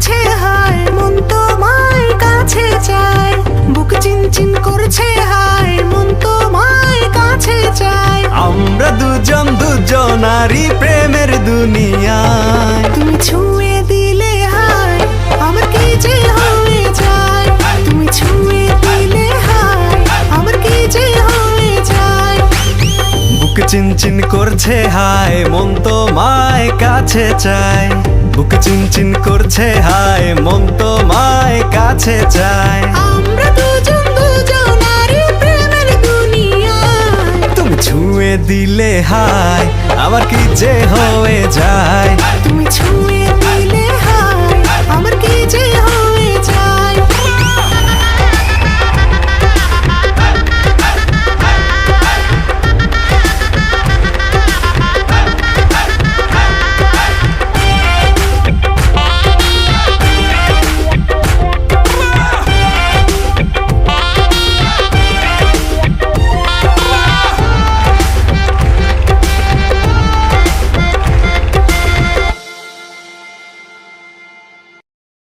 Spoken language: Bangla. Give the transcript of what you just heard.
করছে হায়, মন তোমায় কাছে চায়। বুক চিনচিন করছে হায়, মন তোমায় কাছে চায়। আমরা দুজন দুজনারই প্রেমের দুনিয়ায়। তুমি ছুঁয়ে দিলে হায়, আমার কি যে হয়ে যায়। তুমি ছুঁয়ে দিলে হায়, আমার কি যে হয়ে যায়। বুক চিনচিন করছে হায়, মন তোমায় কাছে চায়। বুক চিনচিন করছে হায়, মন তোমায় কাছে চায়। আমরা দুজন দুজনারই প্রেমের দুনিয়ায়। তুমি ছুঁয়ে দিলে হায়, আমার কি যে হয়ে যায়। তুমি ছুঁয়ে